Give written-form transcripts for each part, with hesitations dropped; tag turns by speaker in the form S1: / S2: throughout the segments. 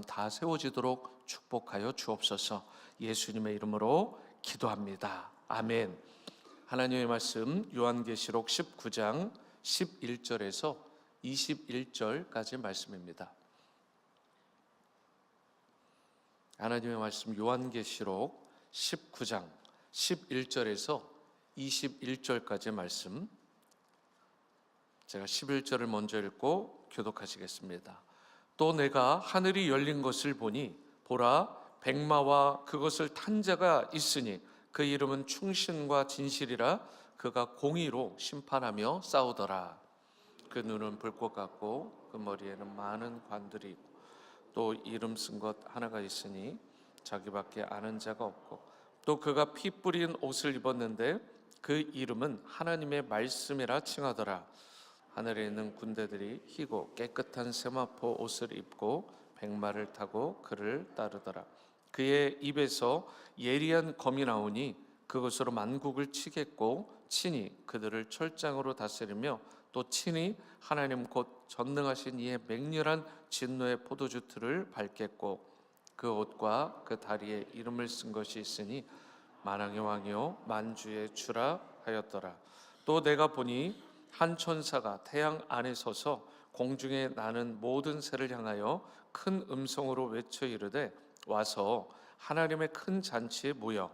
S1: 다 세워지도록 축복하여 주옵소서. 예수님의 이름으로 기도합니다. 아멘. 하나님의 말씀 요한계시록 19장 11절에서 21절까지 말씀입니다. 하나님의 말씀 요한계시록 19장 11절에서 21절까지 말씀, 제가 11절을 먼저 읽고 교독하시겠습니다. 또 내가 하늘이 열린 것을 보니 보라, 백마와 그것을 탄 자가 있으니 그 이름은 충신과 진실이라. 그가 공의로 심판하며 싸우더라. 그 눈은 불꽃 같고 그 머리에는 많은 관들이 있고 또 이름 쓴 것 하나가 있으니 자기밖에 아는 자가 없고, 또 그가 피 뿌린 옷을 입었는데 그 이름은 하나님의 말씀이라 칭하더라. 하늘에 있는 군대들이 희고 깨끗한 세마포 옷을 입고 백마를 타고 그를 따르더라. 그의 입에서 예리한 검이 나오니 그것으로 만국을 치겠고 친히 그들을 철장으로 다스리며 또 친히 하나님 곧 전능하신 이의 맹렬한 진노의 포도주 틀을 밟겠고 그 옷과 그 다리에 이름을 쓴 것이 있으니 만왕의 왕이요 만주의 주라 하였더라. 또 내가 보니 한 천사가 태양 안에 서서 공중에 나는 모든 새를 향하여 큰 음성으로 외쳐 이르되 와서 하나님의 큰 잔치에 모여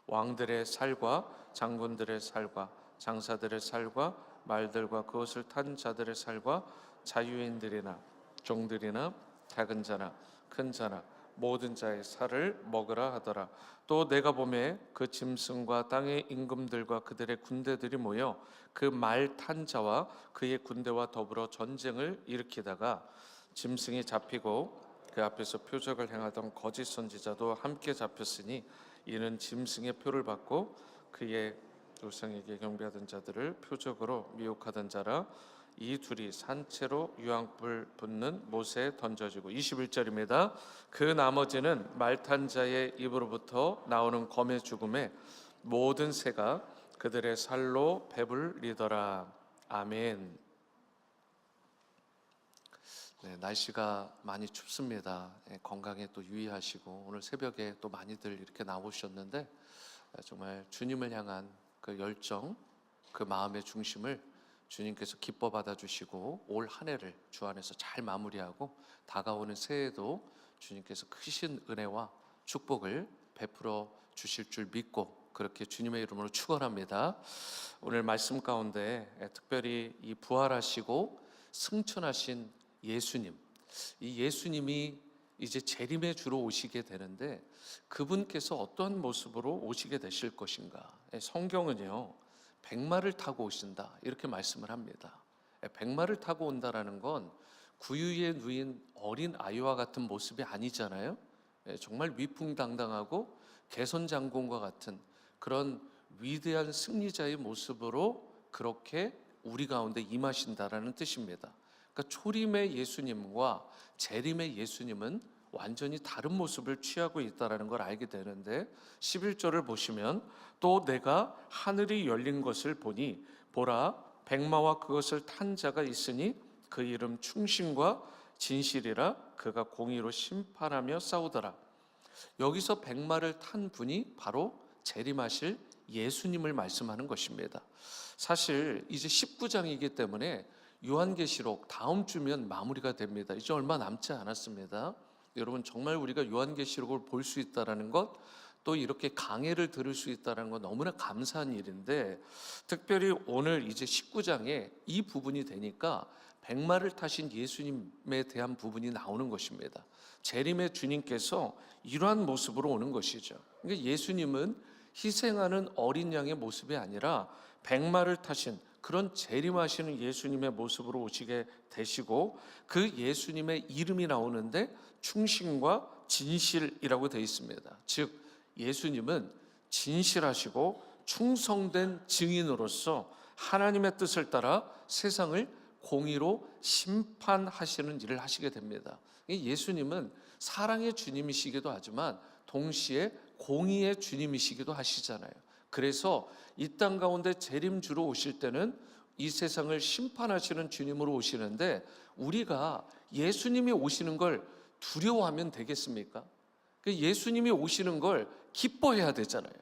S1: 왕들의 살과 장군들의 살과 장사들의 살과 말들과 그것을 탄 자들의 살과 자유인들이나 종들이나 작은 자나 큰 자나 모든 자의 살을 먹으라 하더라. 또 내가 보매 그 짐승과 땅의 임금들과 그들의 군대들이 모여 그 말 탄 자와 그의 군대와 더불어 전쟁을 일으키다가 짐승이 잡히고 그 앞에서 표적을 행하던 거짓 선지자도 함께 잡혔으니 이는 짐승의 표를 받고 그의 우상에게 경배하던 자들을 표적으로 미혹하던 자라. 이 둘이 산채로 유황불 붙는 못에 던져지고. 21절입니다. 그 나머지는 말탄 자의 입으로부터 나오는 검의 죽음에 모든 새가 그들의 살로 배불리더라. 아멘. 네, 날씨가 많이 춥습니다. 건강에 또 유의하시고, 오늘 새벽에 또 많이들 이렇게 나오셨는데 정말 주님을 향한 그 열정, 그 마음의 중심을 주님께서 기뻐 받아주시고 올 한 해를 주 안에서 잘 마무리하고 다가오는 새해에도 주님께서 크신 은혜와 축복을 베풀어 주실 줄 믿고 그렇게 주님의 이름으로 축원합니다. 오늘 말씀 가운데 특별히 이 부활하시고 승천하신 예수님, 이 예수님이 이제 재림의 주로 오시게 되는데 그분께서 어떠한 모습으로 오시게 되실 것인가? 성경은요, 백마를 타고 오신다 이렇게 말씀을 합니다. 백마를 타고 온다라는 건 구유에 누인 어린 아이와 같은 모습이 아니잖아요. 정말 위풍당당하고 개선장군과 같은 그런 위대한 승리자의 모습으로 그렇게 우리 가운데 임하신다라는 뜻입니다. 그러니까 초림의 예수님과 재림의 예수님은 완전히 다른 모습을 취하고 있다는 걸 알게 되는데 11절을 보시면 또 내가 하늘이 열린 것을 보니 보라, 백마와 그것을 탄 자가 있으니 그 이름 충신과 진실이라. 그가 공의로 심판하며 싸우더라. 여기서 백마를 탄 분이 바로 재림하실 예수님을 말씀하는 것입니다. 사실 이제 19장이기 때문에 요한계시록 다음 주면 마무리가 됩니다. 이제 얼마 남지 않았습니다. 여러분, 정말 우리가 요한계시록을 볼 수 있다는 것, 또 이렇게 강해를 들을 수 있다는 건 너무나 감사한 일인데 특별히 오늘 이제 19장에 이 부분이 되니까 백마를 타신 예수님에 대한 부분이 나오는 것입니다. 재림의 주님께서 이러한 모습으로 오는 것이죠. 그러니까 예수님은 희생하는 어린 양의 모습이 아니라 백마를 타신 그런 재림하시는 예수님의 모습으로 오시게 되시고 그 예수님의 이름이 나오는데 충신과 진실이라고 되어 있습니다. 즉 예수님은 진실하시고 충성된 증인으로서 하나님의 뜻을 따라 세상을 공의로 심판하시는 일을 하시게 됩니다. 예수님은 사랑의 주님이시기도 하지만 동시에 공의의 주님이시기도 하시잖아요. 그래서 이 땅 가운데 재림주로 오실 때는 이 세상을 심판하시는 주님으로 오시는데 우리가 예수님이 오시는 걸 두려워하면 되겠습니까? 예수님이 오시는 걸 기뻐해야 되잖아요.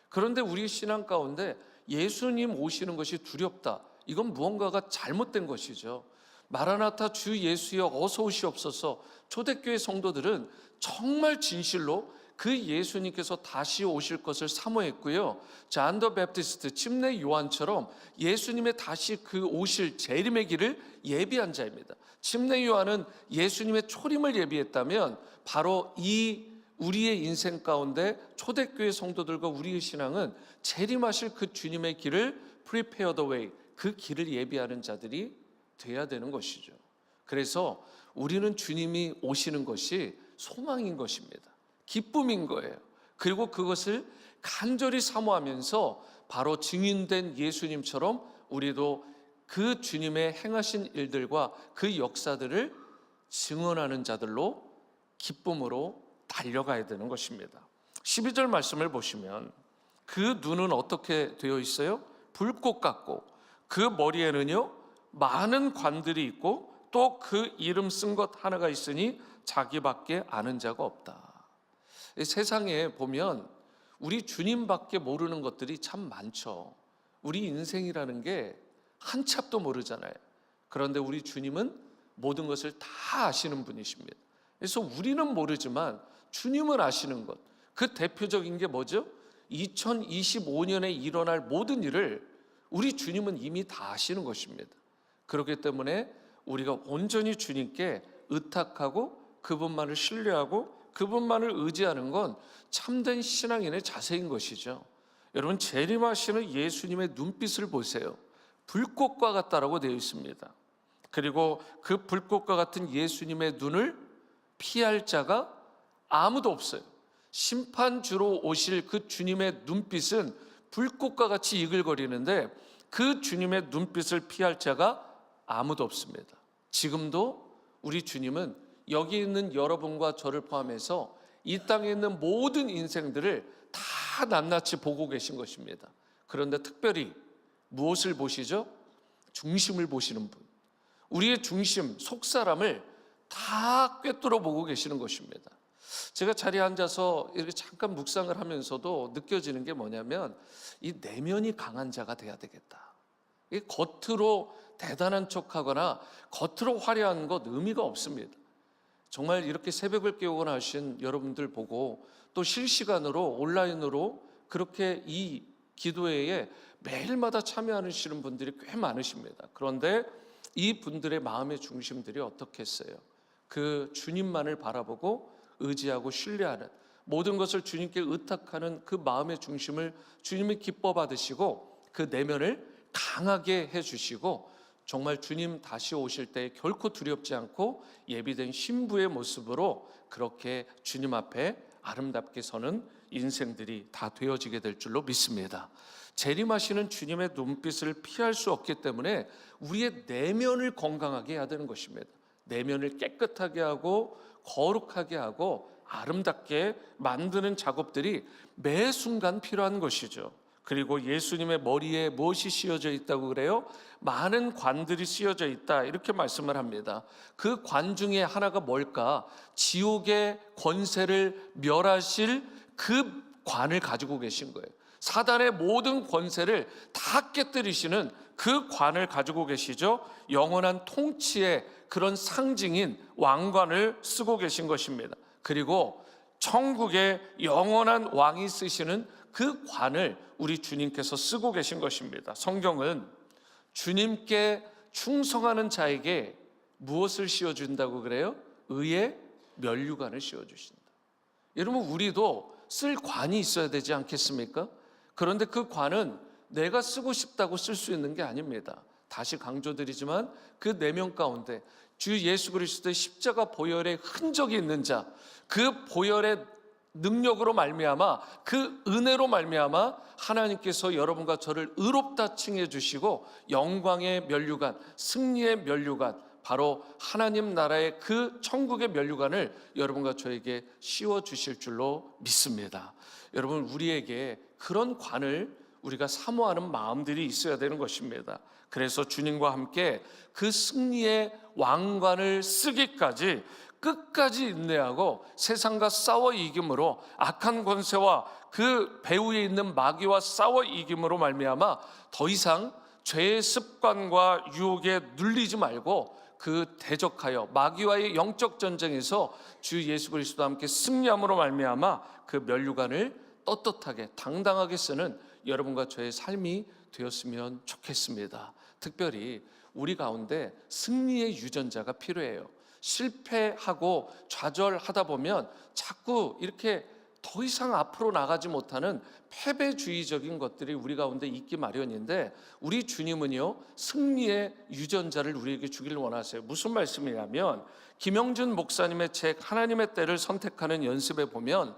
S1: 그런데 우리 신앙 가운데 예수님 오시는 것이 두렵다, 이건 무언가가 잘못된 것이죠. 마라나타 주 예수여 어서 오시옵소서. 초대교회 성도들은 정말 진실로 그 예수님께서 다시 오실 것을 사모했고요. 잔 더 베프티스트, 침례 요한처럼 예수님의 다시 그 오실 재림의 길을 예비한 자입니다. 침례 요한은 예수님의 초림을 예비했다면 바로 이 우리의 인생 가운데 초대교회 성도들과 우리의 신앙은 재림하실 그 주님의 길을 prepare the way, 그 길을 예비하는 자들이 돼야 되는 것이죠. 그래서 우리는 주님이 오시는 것이 소망인 것입니다. 기쁨인 거예요. 그리고 그것을 간절히 사모하면서 바로 증인된 예수님처럼 우리도 그 주님의 행하신 일들과 그 역사들을 증언하는 자들로 기쁨으로 달려가야 되는 것입니다. 12절 말씀을 보시면 그 눈은 어떻게 되어 있어요? 불꽃 같고 그 머리에는요 많은 관들이 있고 또 그 이름 쓴 것 하나가 있으니 자기밖에 아는 자가 없다. 세상에 보면 우리 주님밖에 모르는 것들이 참 많죠. 우리 인생이라는 게 한 찹도 모르잖아요. 그런데 우리 주님은 모든 것을 다 아시는 분이십니다. 그래서 우리는 모르지만 주님은 아시는 것, 그 대표적인 게 뭐죠? 2025년에 일어날 모든 일을 우리 주님은 이미 다 아시는 것입니다. 그렇기 때문에 우리가 온전히 주님께 의탁하고 그분만을 신뢰하고 그분만을 의지하는 건 참된 신앙인의 자세인 것이죠. 여러분, 재림하시는 예수님의 눈빛을 보세요. 불꽃과 같다라고 되어 있습니다. 그리고 그 불꽃과 같은 예수님의 눈을 피할 자가 아무도 없어요. 심판주로 오실 그 주님의 눈빛은 불꽃과 같이 이글거리는데 그 주님의 눈빛을 피할 자가 아무도 없습니다. 지금도 우리 주님은 여기 있는 여러분과 저를 포함해서 이 땅에 있는 모든 인생들을 다 낱낱이 보고 계신 것입니다. 그런데 특별히 무엇을 보시죠? 중심을 보시는 분, 우리의 중심, 속사람을 다 꿰뚫어 보고 계시는 것입니다. 제가 자리에 앉아서 이렇게 잠깐 묵상을 하면서도 느껴지는 게 뭐냐면 이 내면이 강한 자가 돼야 되겠다. 이 겉으로 대단한 척하거나 겉으로 화려한 것 의미가 없습니다. 정말 이렇게 새벽을 깨우거나 하신 여러분들 보고 또 실시간으로 온라인으로 그렇게 이 기도회에 매일마다 참여하시는 분들이 꽤 많으십니다. 그런데 이 분들의 마음의 중심들이 어떻겠어요? 그 주님만을 바라보고 의지하고 신뢰하는, 모든 것을 주님께 의탁하는 그 마음의 중심을 주님이 기뻐 받으시고 그 내면을 강하게 해주시고 정말 주님 다시 오실 때 결코 두렵지 않고 예비된 신부의 모습으로 그렇게 주님 앞에 아름답게 서는 인생들이 다 되어지게 될 줄로 믿습니다. 재림하시는 주님의 눈빛을 피할 수 없기 때문에 우리의 내면을 건강하게 해야 되는 것입니다. 내면을 깨끗하게 하고 거룩하게 하고 아름답게 만드는 작업들이 매 순간 필요한 것이죠. 그리고 예수님의 머리에 무엇이 씌어져 있다고 그래요? 많은 관들이 씌어져 있다, 이렇게 말씀을 합니다. 그 관 중에 하나가 뭘까? 지옥의 권세를 멸하실 그 관을 가지고 계신 거예요. 사단의 모든 권세를 다 깨뜨리시는 그 관을 가지고 계시죠. 영원한 통치의 그런 상징인 왕관을 쓰고 계신 것입니다. 그리고 천국의 영원한 왕이 쓰시는 그 관을 우리 주님께서 쓰고 계신 것입니다. 성경은 주님께 충성하는 자에게 무엇을 씌워준다고 그래요? 의의 면류관을 씌워주신다. 여러분, 우리도 쓸 관이 있어야 되지 않겠습니까? 그런데 그 관은 내가 쓰고 싶다고 쓸 수 있는 게 아닙니다. 다시 강조드리지만 그 내면 가운데 주 예수 그리스도의 십자가 보혈의 흔적이 있는 자, 그 보혈의 능력으로 말미암아, 그 은혜로 말미암아 하나님께서 여러분과 저를 의롭다 칭해 주시고 영광의 면류관, 승리의 면류관, 바로 하나님 나라의 그 천국의 면류관을 여러분과 저에게 씌워 주실 줄로 믿습니다. 여러분, 우리에게 그런 관을 우리가 사모하는 마음들이 있어야 되는 것입니다. 그래서 주님과 함께 그 승리의 왕관을 쓰기까지
S2: 끝까지 인내하고 세상과 싸워 이김으로, 악한 권세와 그 배후에 있는 마귀와 싸워 이김으로 말미암아 더 이상 죄의 습관과 유혹에 눌리지 말고 그 대적하여 마귀와의 영적 전쟁에서 주 예수 그리스도와 함께 승리함으로 말미암아 그 면류관을 떳떳하게 당당하게 쓰는 여러분과 저의 삶이 되었으면 좋겠습니다. 특별히 우리 가운데 승리의 유전자가 필요해요. 실패하고 좌절하다 보면 자꾸 이렇게 더 이상 앞으로 나가지 못하는 패배주의적인 것들이 우리 가운데 있기 마련인데, 우리 주님은요 승리의 유전자를 우리에게 주기를 원하세요. 무슨 말씀이냐면, 김영준 목사님의 책 하나님의 때를 선택하는 연습에 보면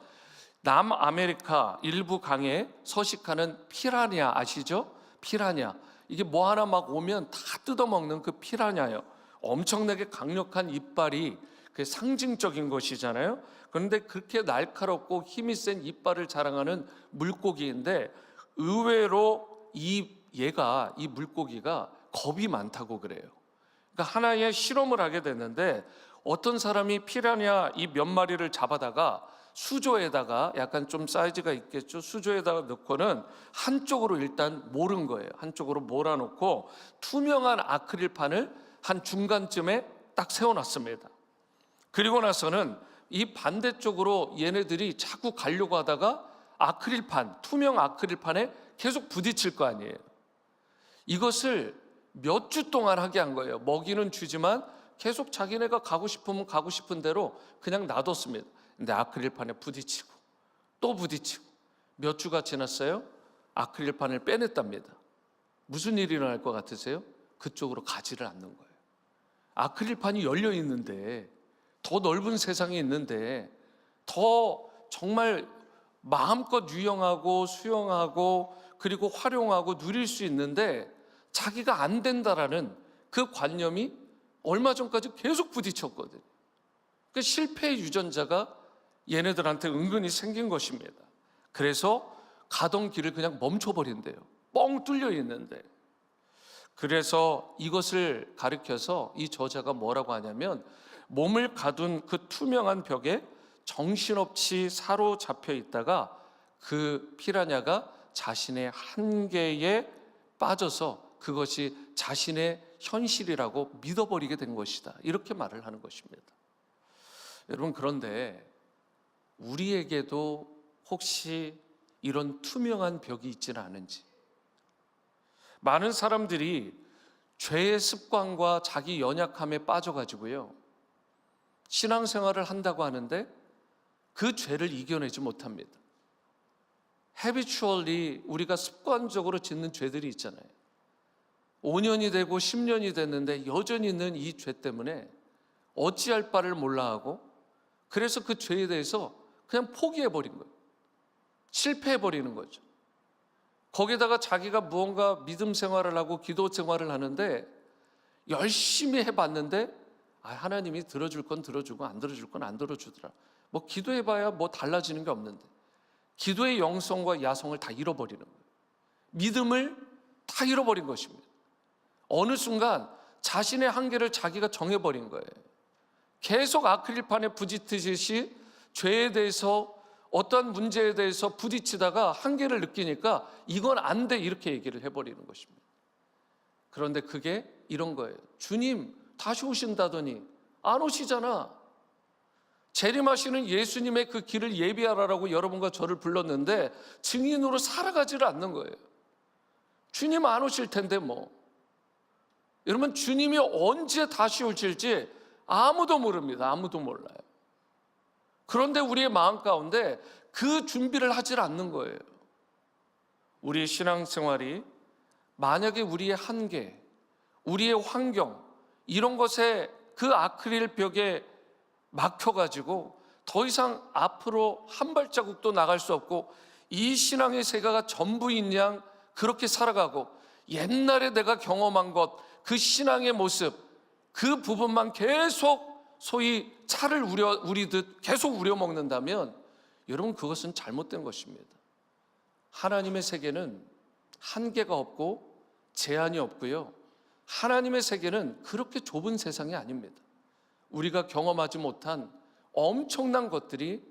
S2: 남아메리카 일부 강에 서식하는 피라냐 아시죠? 피라냐, 이게 뭐 하나 막 오면 다 뜯어먹는 그 피라냐예요. 엄청나게 강력한 이빨이 그 상징적인 것이잖아요. 그런데 그렇게 날카롭고 힘이 센 이빨을 자랑하는 물고기인데, 의외로 이 물고기가 겁이 많다고 그래요. 그러니까 하나의 실험을 하게 됐는데, 어떤 사람이 피라냐 이 몇 마리를 잡아다가 수조에다가, 약간 좀 사이즈가 있겠죠, 수조에다가 넣고는 한쪽으로 일단 몰은 거예요. 한쪽으로 몰아놓고 투명한 아크릴판을 한 중간쯤에 딱 세워놨습니다. 그리고 나서는 이 반대쪽으로 얘네들이 자꾸 가려고 하다가 투명 아크릴판에 계속 부딪힐 거 아니에요. 이것을 몇 주 동안 하게 한 거예요. 먹이는 주지만 계속 자기네가 가고 싶으면 가고 싶은 대로 그냥 놔뒀습니다. 근데 아크릴판에 부딪히고 또 부딪히고 몇 주가 지났어요. 아크릴판을 빼냈답니다. 무슨 일이 일어날 것 같으세요? 그쪽으로 가지를 않는 거예요. 아크릴판이 열려 있는데, 더 넓은 세상이 있는데, 더 정말 마음껏 유영하고 수영하고 그리고 활용하고 누릴 수 있는데 자기가 안 된다라는 그 관념이 얼마 전까지 계속 부딪혔거든요. 그 실패의 유전자가 얘네들한테 은근히 생긴 것입니다. 그래서 가던 길을 그냥 멈춰버린대요. 뻥 뚫려 있는데. 그래서 이것을 가리켜서 이 저자가 뭐라고 하냐면, 몸을 가둔 그 투명한 벽에 정신없이 사로잡혀 있다가 그 피라냐가 자신의 한계에 빠져서 그것이 자신의 현실이라고 믿어버리게 된 것이다, 이렇게 말을 하는 것입니다. 여러분, 그런데 우리에게도 혹시 이런 투명한 벽이 있지는 않은지, 많은 사람들이 죄의 습관과 자기 연약함에 빠져가지고요 신앙생활을 한다고 하는데 그 죄를 이겨내지 못합니다. habitually 우리가 습관적으로 짓는 죄들이 있잖아요. 5년이 되고 10년이 됐는데 여전히 있는 이 죄 때문에 어찌할 바를 몰라하고, 그래서 그 죄에 대해서 그냥 포기해버린 거예요. 실패해버리는 거죠. 거기다가 자기가 무언가 믿음 생활을 하고 기도 생활을 하는데 열심히 해봤는데 하나님이 들어줄 건 들어주고 안 들어줄 건 안 들어주더라. 뭐 기도해봐야 뭐 달라지는 게 없는데, 기도의 영성과 야성을 다 잃어버리는 거예요. 믿음을 다 잃어버린 것입니다. 어느 순간 자신의 한계를 자기가 정해버린 거예요. 계속 아크릴판에 부딪히듯이 죄에 대해서, 어떠한 문제에 대해서 부딪히다가 한계를 느끼니까 이건 안 돼, 이렇게 얘기를 해버리는 것입니다. 그런데 그게 이런 거예요. 주님 다시 오신다더니 안 오시잖아. 재림하시는 예수님의 그 길을 예비하라라고 여러분과 저를 불렀는데 증인으로 살아가지를 않는 거예요. 주님 안 오실 텐데 뭐. 여러분, 주님이 언제 다시 오실지 아무도 모릅니다. 아무도 몰라요. 그런데 우리의 마음 가운데 그 준비를 하질 않는 거예요. 우리의 신앙생활이 만약에 우리의 한계, 우리의 환경, 이런 것에 그 아크릴 벽에 막혀가지고 더 이상 앞으로 한 발자국도 나갈 수 없고 이 신앙의 세계가 전부인 양 그렇게 살아가고, 옛날에 내가 경험한 것, 그 신앙의 모습, 그 부분만 계속 소위 차를 우리듯 계속 우려먹는다면 여러분, 그것은 잘못된 것입니다. 하나님의 세계는 한계가 없고 제한이 없고요, 하나님의 세계는 그렇게 좁은 세상이 아닙니다. 우리가 경험하지 못한 엄청난 것들이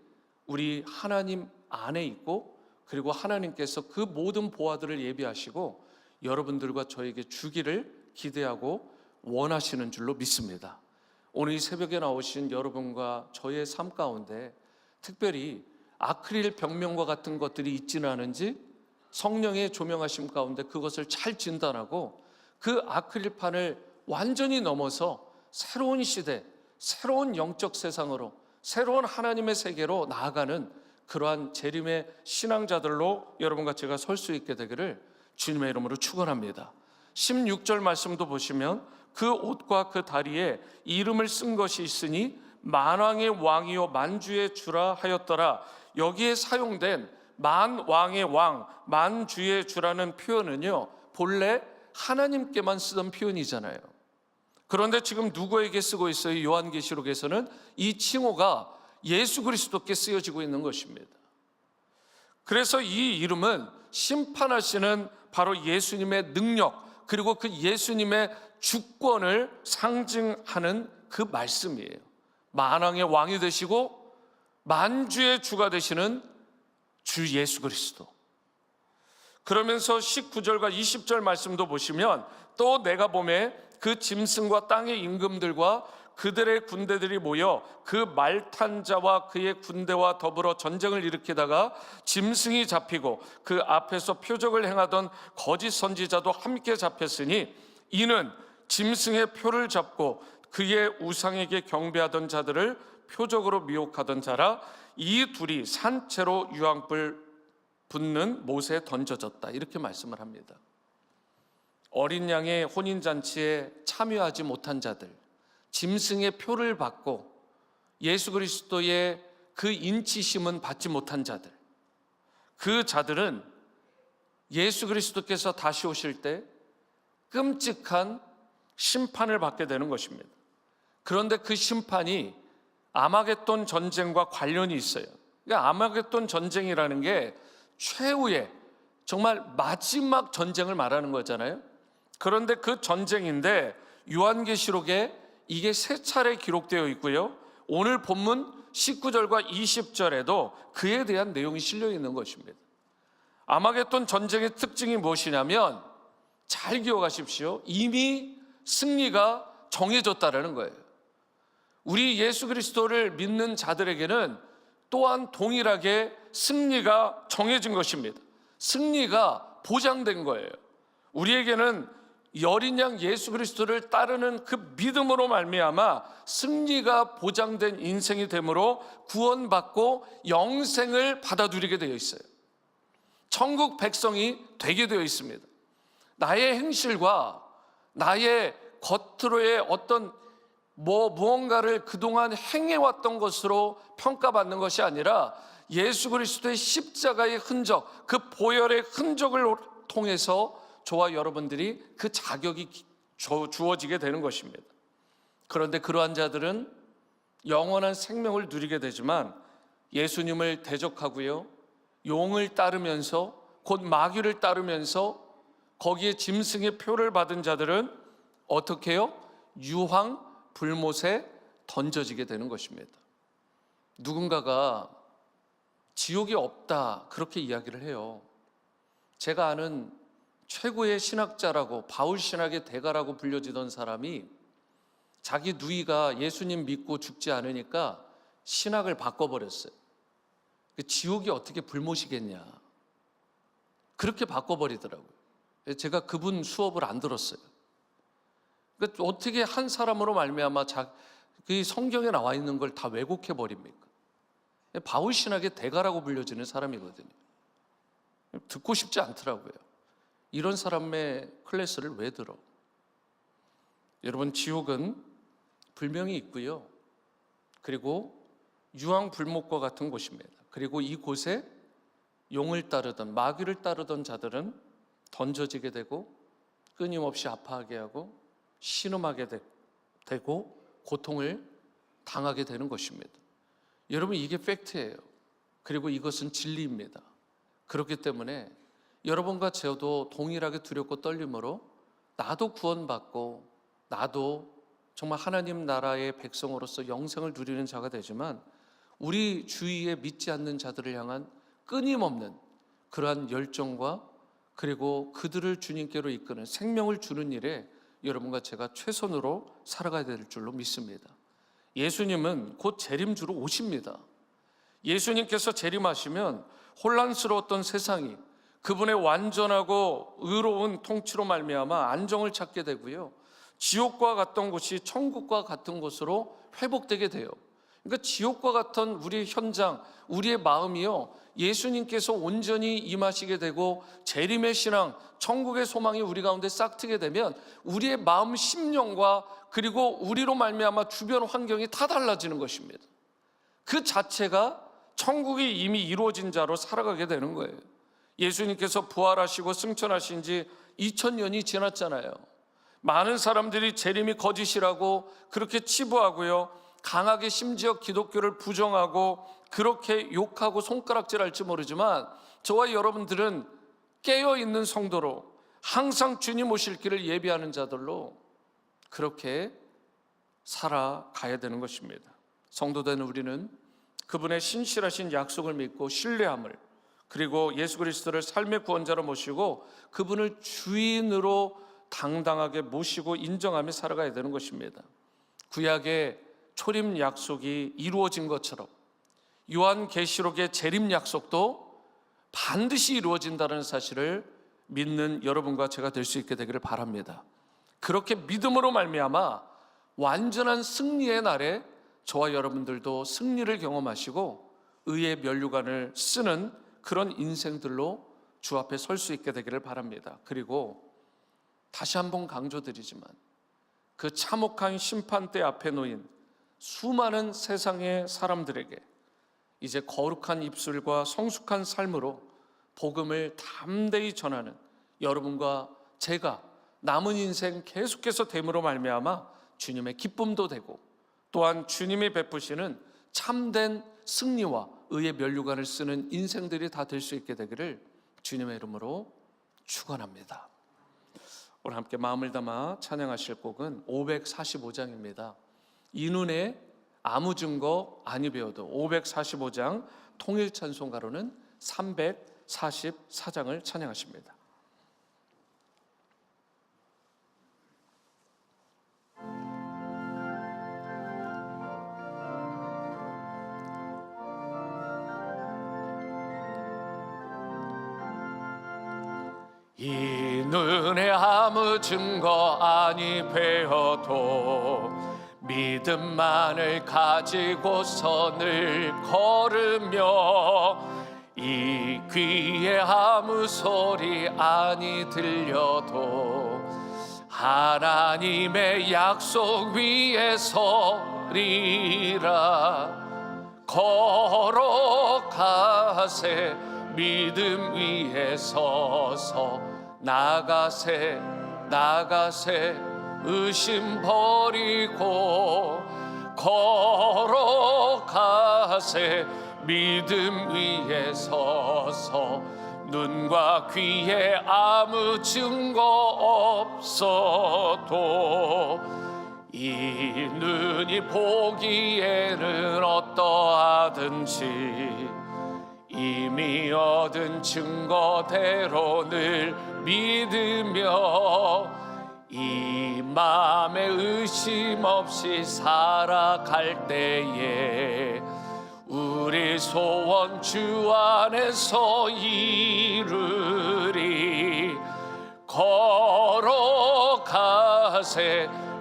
S2: 우리 하나님 안에 있고, 그리고 하나님께서 그 모든 보화들을 예비하시고 여러분들과 저에게 주기를 기대하고 원하시는 줄로 믿습니다. 오늘 이 새벽에 나오신 여러분과 저의 삶 가운데 특별히 아크릴 벽면과 같은 것들이 있지는 않은지 성령의 조명하심 가운데 그것을 잘 진단하고 그 아크릴판을 완전히 넘어서 새로운 시대, 새로운 영적 세상으로, 새로운 하나님의 세계로 나아가는 그러한 재림의 신앙자들로 여러분과 제가 설 수 있게 되기를 주님의 이름으로 축원합니다. 16절 말씀도 보시면 그 옷과 그 다리에 이름을 쓴 것이 있으니 만왕의 왕이요 만주의 주라 하였더라. 여기에 사용된 만왕의 왕, 만주의 주라는 표현은요, 본래 하나님께만 쓰던 표현이잖아요. 그런데 지금 누구에게 쓰고 있어요? 요한계시록에서는 이 칭호가 예수 그리스도께 쓰여지고 있는 것입니다. 그래서 이 이름은 심판하시는 바로 예수님의 능력, 그리고 그 예수님의 주권을 상징하는 그 말씀이에요. 만왕의 왕이 되시고 만주의 주가 되시는 주 예수 그리스도. 그러면서 19절과 20절 말씀도 보시면 또 내가 보매 그 짐승과 땅의 임금들과 그들의 군대들이 모여 그 말탄 자와 그의 군대와 더불어 전쟁을 일으키다가 짐승이 잡히고 그 앞에서 표적을 행하던 거짓 선지자도 함께 잡혔으니 이는 짐승의 표를 잡고 그의 우상에게 경배하던 자들을 표적으로 미혹하던 자라. 이 둘이 산채로 유황불 붙는 못에 던져졌다. 이렇게 말씀을 합니다. 어린 양의 혼인잔치에 참여하지 못한 자들, 짐승의 표를 받고 예수 그리스도의 그 인치심은 받지 못한 자들, 그 자들은 예수 그리스도께서 다시 오실 때 끔찍한 심판을 받게 되는 것입니다. 그런데 그 심판이 아마겟돈 전쟁과 관련이 있어요. 그러니까 아마겟돈 전쟁이라는 게 최후의 정말 마지막 전쟁을 말하는 거잖아요. 그런데 그 전쟁인데 요한계시록에 이게 세 차례 기록되어 있고요. 오늘 본문 19절과 20절에도 그에 대한 내용이 실려 있는 것입니다. 아마겟돈 전쟁의 특징이 무엇이냐면 잘 기억하십시오. 이미 승리가 정해졌다라는 거예요. 우리 예수 그리스도를 믿는 자들에게는 또한 동일하게 승리가 정해진 것입니다. 승리가 보장된 거예요. 우리에게는 어린 양 예수 그리스도를 따르는 그 믿음으로 말미암아 승리가 보장된 인생이 되므로 구원받고 영생을 받아 누리게 되어 있어요. 천국 백성이 되게 되어 있습니다. 나의 행실과 나의 겉으로의 어떤 무언가를 그동안 행해왔던 것으로 평가받는 것이 아니라 예수 그리스도의 십자가의 흔적, 그 보혈의 흔적을 통해서 저와 여러분들이 그 자격이 주어지게 되는 것입니다. 그런데 그러한 자들은 영원한 생명을 누리게 되지만 예수님을 대적하고요, 용을 따르면서 곧 마귀를 따르면서 거기에 짐승의 표를 받은 자들은 어떻게 해요? 유황 불못에 던져지게 되는 것입니다. 누군가가 지옥이 없다 그렇게 이야기를 해요. 제가 아는 최고의 신학자라고 바울 신학의 대가라고 불려지던 사람이 자기 누이가 예수님 믿고 죽지 않으니까 신학을 바꿔버렸어요. 지옥이 어떻게 불못이겠냐 그렇게 바꿔버리더라고요. 제가 그분 수업을 안 들었어요. 그러니까 어떻게 한 사람으로 말미암아 그 성경에 나와 있는 걸 다 왜곡해 버립니까? 바울 신학의 대가라고 불려지는 사람이거든요. 듣고 싶지 않더라고요. 이런 사람의 클래스를 왜 들어? 여러분, 지옥은 불명이 있고요. 그리고 유황불목과 같은 곳입니다. 그리고 이곳에 용을 따르던 마귀를 따르던 자들은 던져지게 되고 끊임없이 아파하게 하고 신음하게 되고 고통을 당하게 되는 것입니다. 여러분, 이게 팩트예요. 그리고 이것은 진리입니다. 그렇기 때문에 여러분과 저도 동일하게 두렵고 떨림으로 나도 구원받고 나도 정말 하나님 나라의 백성으로서 영생을 누리는 자가 되지만 우리 주위에 믿지 않는 자들을 향한 끊임없는 그러한 열정과 그리고 그들을 주님께로 이끄는 생명을 주는 일에 여러분과 제가 최선으로 살아가야 될 줄로 믿습니다. 예수님은 곧 재림주로 오십니다. 예수님께서 재림하시면 혼란스러웠던 세상이 그분의 완전하고 의로운 통치로 말미암아 안정을 찾게 되고요, 지옥과 같던 곳이 천국과 같은 곳으로 회복되게 돼요. 그러니까 지옥과 같은 우리의 현장, 우리의 마음이요, 예수님께서 온전히 임하시게 되고 재림의 신앙, 천국의 소망이 우리 가운데 싹트게 되면 우리의 마음 심령과 그리고 우리로 말미암아 주변 환경이 다 달라지는 것입니다. 그 자체가 천국이 이미 이루어진 자로 살아가게 되는 거예요. 예수님께서 부활하시고 승천하신 지 2000년이 지났잖아요. 많은 사람들이 재림이 거짓이라고 그렇게 치부하고요, 강하게 심지어 기독교를 부정하고 그렇게 욕하고 손가락질할지 모르지만 저와 여러분들은 깨어있는 성도로 항상 주님 오실 길을 예비하는 자들로 그렇게 살아가야 되는 것입니다. 성도된 우리는 그분의 신실하신 약속을 믿고 신뢰함을, 그리고 예수 그리스도를 삶의 구원자로 모시고 그분을 주인으로 당당하게 모시고 인정하며 살아가야 되는 것입니다. 구약의 초림 약속이 이루어진 것처럼 요한계시록의 재림 약속도 반드시 이루어진다는 사실을 믿는 여러분과 제가 될 수 있게 되기를 바랍니다. 그렇게 믿음으로 말미암아 완전한 승리의 날에 저와 여러분들도 승리를 경험하시고 의의 면류관을 쓰는 그런 인생들로 주 앞에 설 수 있게 되기를 바랍니다. 그리고 다시 한번 강조드리지만 그 참혹한 심판대 앞에 놓인 수많은 세상의 사람들에게 이제 거룩한 입술과 성숙한 삶으로 복음을 담대히 전하는 여러분과 제가 남은 인생 계속해서 됨으로 말미암아 주님의 기쁨도 되고 또한 주님이 베푸시는 참된 승리와 의의 면류관을 쓰는 인생들이 다 될 수 있게 되기를 주님의 이름으로 축원합니다. 오늘 함께 마음을 담아 찬양하실 곡은 545장입니다. 이눈에 아무 증거 아니 배워도 545장 통일 찬송가로는 344장을 찬양하십니다. 이 눈에 아무 증거 아니 배워도 믿음만을 가지고서 늘 걸으며 이 귀에 아무 소리 아니 들려도 하나님의 약속 위에 서리라. 걸어가세 믿음 위에 서서 나가세 의심 버리고 걸어가세 믿음 위에 서서 눈과 귀에 아무 증거 없어도 이 눈이 보기에는 어떠하든지 이미 얻은 증거대로 늘 믿으며 이 맘에 의심 없이 살아갈 때에 우리 소원 주 안에서 이루리. 걸어가세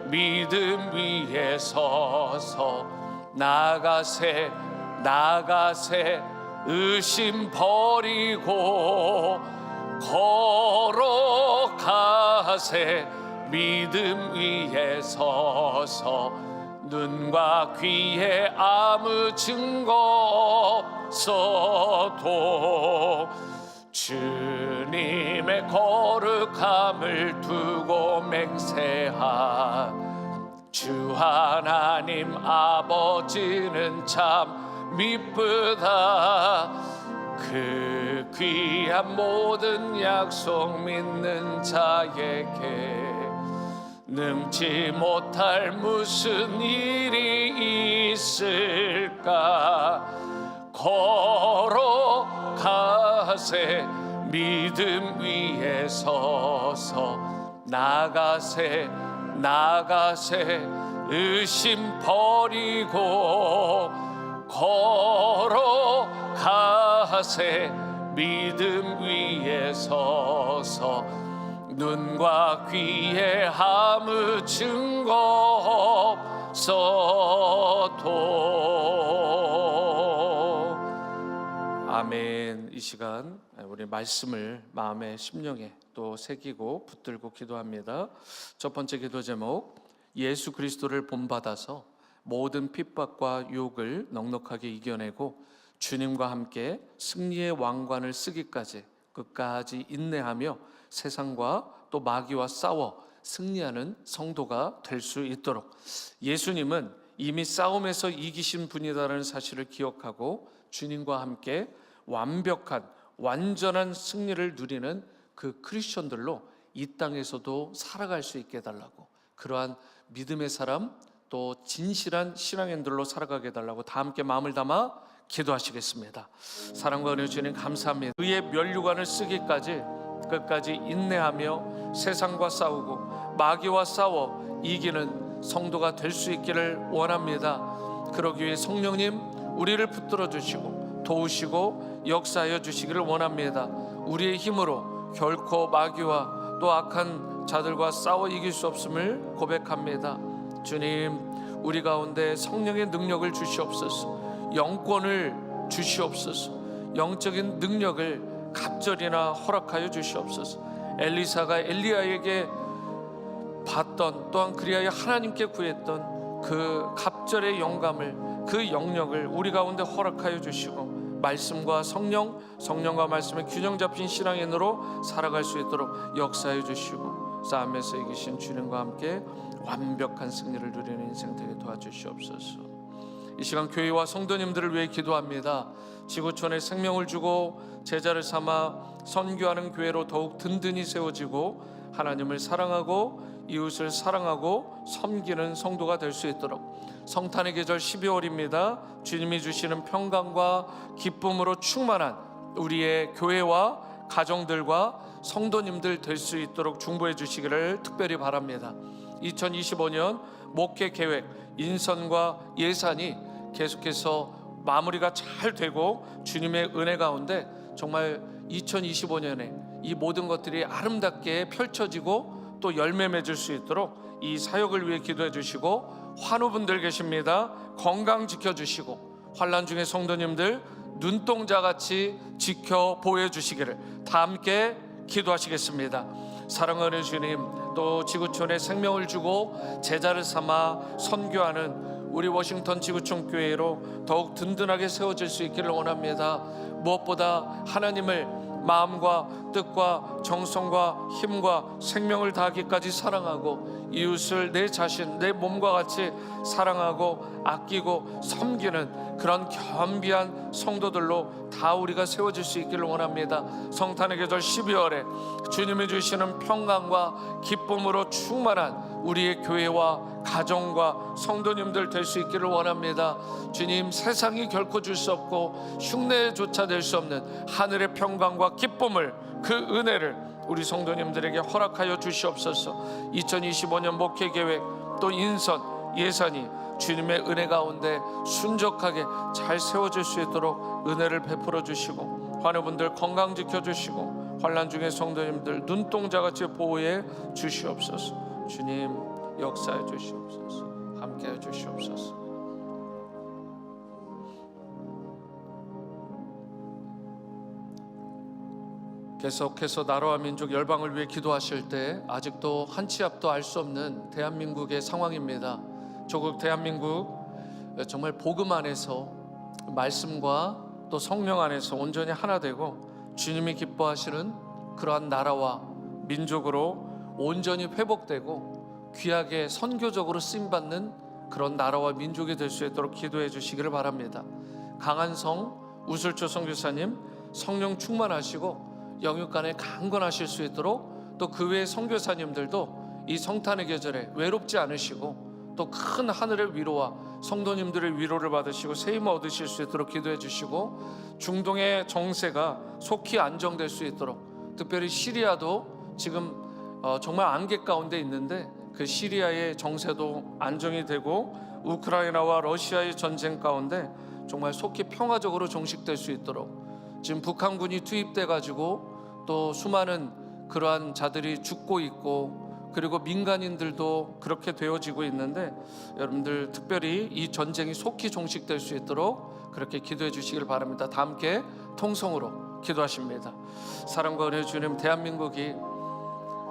S2: 믿음 위에 서서 나가세 의심 버리고 걸어가세 믿음 위에 서서 눈과 귀에 아무 증거 없어도 주님의 거룩함을 두고 맹세한 주 하나님 아버지는 참 미쁘다. 그 귀한 모든 약속 믿는 자에게 능치 못할 무슨 일이 있을까. 걸어가세 믿음 위에 서서 나가세 나가세 의심 버리고 걸어가세 믿음 위에 서서 눈과 귀에 아무 증거 없어도. 아멘. 이 시간 우리 말씀을 마음의 심령에 또 새기고 붙들고 기도합니다. 첫 번째 기도 제목, 예수 그리스도를 본받아서 모든 핍박과 유혹을 넉넉하게 이겨내고 주님과 함께 승리의 왕관을 쓰기까지 끝까지 인내하며 세상과 또 마귀와 싸워 승리하는 성도가 될 수 있도록. 예수님은 이미 싸움에서 이기신 분이다라는 사실을 기억하고 주님과 함께 완벽한 완전한 승리를 누리는 그 크리스천들로 이 땅에서도 살아갈 수 있게 해달라고, 그러한 믿음의 사람 또 진실한 신앙인들로 살아가게 해달라고 다 함께 마음을 담아 기도하시겠습니다. 사랑과 은혜 주님 감사합니다. 의의 면류관을 쓰기까지 끝까지 인내하며 세상과 싸우고 마귀와 싸워 이기는 성도가 될 수 있기를 원합니다. 그러기 위해 성령님 우리를 붙들어 주시고 도우시고 역사하여 주시기를 원합니다. 우리의 힘으로 결코 마귀와 또 악한 자들과 싸워 이길 수 없음을 고백합니다. 주님, 우리 가운데 성령의 능력을 주시옵소서. 영권을 주시옵소서. 영적인 능력을 갑절이나 허락하여 주시옵소서. 엘리사가 엘리야에게 받던, 또한 그리하여 하나님께 구했던 그 갑절의 영감을, 그 영역을 우리 가운데 허락하여 주시고 말씀과 성령과 말씀의 균형 잡힌 신앙인으로 살아갈 수 있도록 역사해 주시고 싸움에서 이기신 주님과 함께 완벽한 승리를 누리는 인생 되게 도와주시옵소서. 이 시간 교회와 성도님들을 위해 기도합니다. 지구촌에 생명을 주고 제자를 삼아 선교하는 교회로 더욱 든든히 세워지고 하나님을 사랑하고 이웃을 사랑하고 섬기는 성도가 될 수 있도록 성탄의 계절 12월입니다. 주님이 주시는 평강과 기쁨으로 충만한 우리의 교회와 가정들과 성도님들 될 수 있도록 중보해 주시기를 특별히 바랍니다. 2025년 목회 계획 인선과 예산이 계속해서 마무리가 잘 되고 주님의 은혜 가운데 정말 2025년에 이 모든 것들이 아름답게 펼쳐지고 또 열매 맺을 수 있도록 이 사역을 위해 기도해 주시고, 환우분들 계십니다. 건강 지켜주시고 환난 중에 성도님들 눈동자같이 지켜 보호해 주시기를 다 함께 기도하시겠습니다. 사랑하는 주님, 또 지구촌에 생명을 주고 제자를 삼아 선교하는 우리 워싱턴 지구촌 교회로 더욱 든든하게 세워질 수 있기를 원합니다. 무엇보다 하나님을 마음과 뜻과 정성과 힘과 생명을 다하기까지 사랑하고 이웃을 내 자신, 내 몸과 같이 사랑하고 아끼고 섬기는 그런 겸비한 성도들로 다 우리가 세워질 수 있기를 원합니다. 성탄의 계절 12월에 주님이 주시는 평강과 기쁨으로 충만한 우리의 교회와 가정과 성도님들 될 수 있기를 원합니다. 주님, 세상이 결코 줄 수 없고 흉내조차 낼 수 없는 하늘의 평강과 기쁨을, 그 은혜를 우리 성도님들에게 허락하여 주시옵소서. 2025년 목회 계획 또 인선 예산이 주님의 은혜 가운데 순적하게 잘 세워질 수 있도록 은혜를 베풀어 주시고 환우분들 건강 지켜주시고 환난 중에 성도님들 눈동자같이 보호해 주시옵소서. 주님 역사해 주시옵소서. 함께해 주시옵소서. 계속해서 나라와 민족 열방을 위해 기도하실 때 아직도 한 치 앞도 알 수 없는 대한민국의 상황입니다. 조국 대한민국 정말 복음 안에서 말씀과 또 성령 안에서 온전히 하나 되고 주님이 기뻐하시는 그러한 나라와 민족으로 온전히 회복되고 귀하게 선교적으로 쓰임받는 그런 나라와 민족이 될 수 있도록 기도해 주시기를 바랍니다. 강한성 우슬조 선교사님 성령 충만하시고 영육간에 강건하실 수 있도록 또 그 외의 선교사님들도 이 성탄의 계절에 외롭지 않으시고 또 큰 하늘의 위로와 성도님들의 위로를 받으시고 새 힘을 얻으실 수 있도록 기도해 주시고, 중동의 정세가 속히 안정될 수 있도록, 특별히 시리아도 지금 정말 안개 가운데 있는데 그 시리아의 정세도 안정이 되고 우크라이나와 러시아의 전쟁 가운데 정말 속히 평화적으로 종식될 수 있도록, 지금 북한군이 투입돼 가지고 또 수많은 그러한 자들이 죽고 있고, 그리고 민간인들도 그렇게 되어지고 있는데, 여러분들 특별히 이 전쟁이 속히 종식될 수 있도록 그렇게 기도해 주시길 바랍니다. 다 함께 통성으로 기도하십니다. 사랑과 은혜 주님, 대한민국이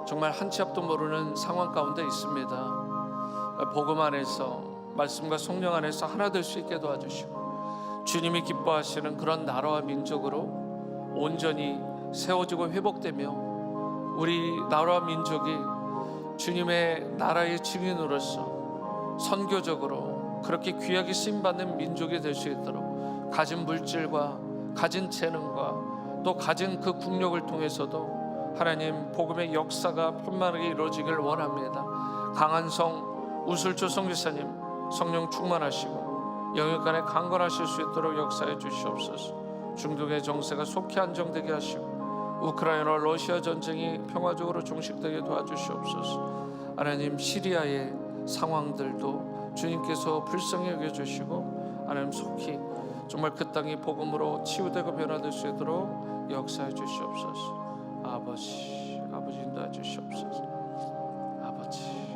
S2: 정말 한 치 앞도 모르는 상황 가운데 있습니다. 복음 안에서, 말씀과 성령 안에서 하나 될 수 있게 도와주시고, 주님이 기뻐하시는 그런 나라와 민족으로 온전히 세워지고 회복되며, 우리 나라와 민족이 주님의 나라의 증인으로서 선교적으로 그렇게 귀하게 쓰임받는 민족이 될 수 있도록, 가진 물질과 가진 재능과 또 가진 그 국력을 통해서도 하나님 복음의 역사가 편만하게 이루어지길 원합니다. 강한성 우술조 선교사님 성령 충만하시고 영역간에 강건하실 수 있도록 역사해 주시옵소서. 중동의 정세가 속히 안정되게 하시고 우크라이나 러시아 전쟁이 평화적으로 종식되게 도와주시옵소서. 하나님, 시리아의 상황들도 주님께서 불쌍히 여겨주시고 하나님 속히 정말 그 땅이 복음으로 치유되고 변화될 수 있도록 역사해 주시옵소서. 아버지 인도해 주시옵소서. 아버지,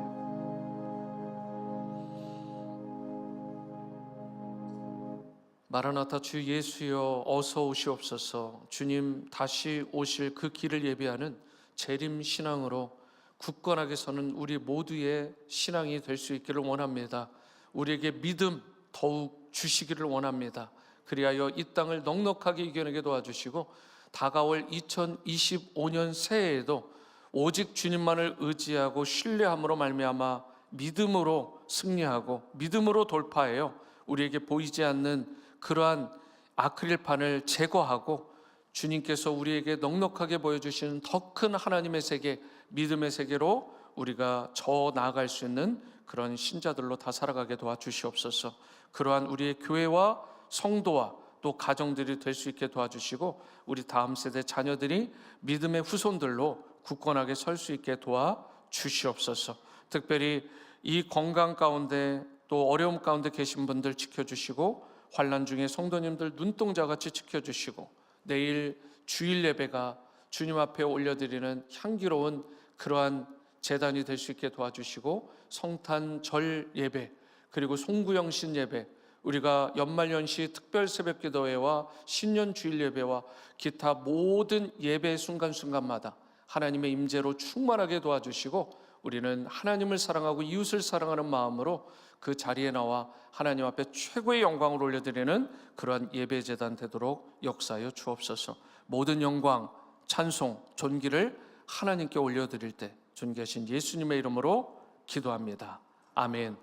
S2: 마라나타, 주 예수여 어서 오시옵소서. 주님 다시 오실 그 길을 예비하는 재림 신앙으로 굳건하게 서는 우리 모두의 신앙이 될 수 있기를 원합니다. 우리에게 믿음 더욱 주시기를 원합니다. 그리하여 이 땅을 넉넉하게 이겨내게 도와주시고, 다가올 2025년 새해에도 오직 주님만을 의지하고 신뢰함으로 말미암아 믿음으로 승리하고 믿음으로 돌파해요. 우리에게 보이지 않는 그러한 아크릴판을 제거하고 주님께서 우리에게 넉넉하게 보여주시는 더 큰 하나님의 세계, 믿음의 세계로 우리가 저 나아갈 수 있는 그런 신자들로 다 살아가게 도와주시옵소서. 그러한 우리의 교회와 성도와 또 가정들이 될 수 있게 도와주시고, 우리 다음 세대 자녀들이 믿음의 후손들로 굳건하게 설 수 있게 도와주시옵소서. 특별히 이 건강 가운데 또 어려움 가운데 계신 분들 지켜주시고, 환난 중에 성도님들 눈동자같이 지켜주시고, 내일 주일 예배가 주님 앞에 올려드리는 향기로운 그러한 제단이 될 수 있게 도와주시고, 성탄절 예배 그리고 송구영신 예배, 우리가 연말연시 특별 새벽기도회와 신년 주일 예배와 기타 모든 예배 순간순간마다 하나님의 임재로 충만하게 도와주시고, 우리는 하나님을 사랑하고 이웃을 사랑하는 마음으로 그 자리에 나와 하나님 앞에 최고의 영광을 올려드리는 그러한 예배제단 되도록 역사하여 주옵소서. 모든 영광, 찬송, 존귀를 하나님께 올려드릴 때 존귀하신 예수님의 이름으로 기도합니다. 아멘.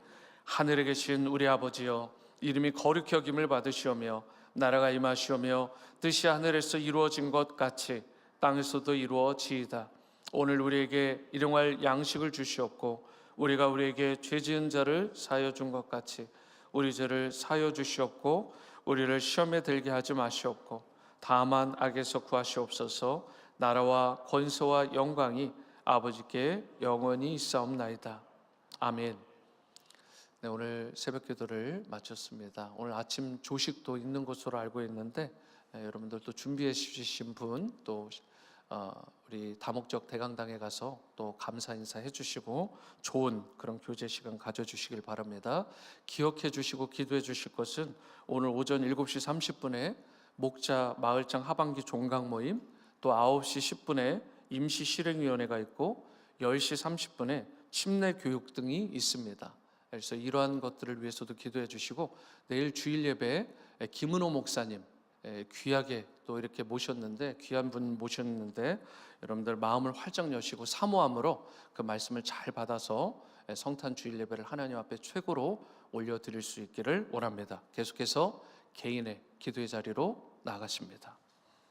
S2: 하늘에 계신 우리 아버지여, 이름이 거룩히 여김을 받으시오며 나라가 임하시오며 뜻이 하늘에서 이루어진 것 같이 땅에서도 이루어지이다. 오늘 우리에게 일용할 양식을 주시옵고, 우리가 우리에게 죄 지은 자를 사하여 준 것 같이 우리 죄를 사하여 주시옵고, 우리를 시험에 들게 하지 마시옵고 다만 악에서 구하시옵소서. 나라와 권세와 영광이 아버지께 영원히 있사옵나이다. 아멘. 네, 오늘 새벽 기도를 마쳤습니다. 오늘 아침 조식도 있는 것으로 알고 있는데, 여러분들도 준비해 주신 분, 또 우리 다목적 대강당에 가서 또 감사 인사 해주시고 좋은 그런 교제 시간 가져주시길 바랍니다. 기억해 주시고 기도해 주실 것은 오늘 오전 7시 30분에 목자 마을장 하반기 종강 모임, 또 9시 10분에 임시 실행위원회가 있고 10시 30분에 침례 교육 등이 있습니다. 그래서 이러한 것들을 위해서도 기도해 주시고, 내일 주일 예배에 김은호 목사님 귀하게 또 이렇게 모셨는데, 귀한 분 모셨는데 여러분들 마음을 활짝 여시고 사모함으로 그 말씀을 잘 받아서 성탄 주일 예배를 하나님 앞에 최고로 올려드릴 수 있기를 원합니다. 계속해서 개인의 기도의 자리로 나아가십니다.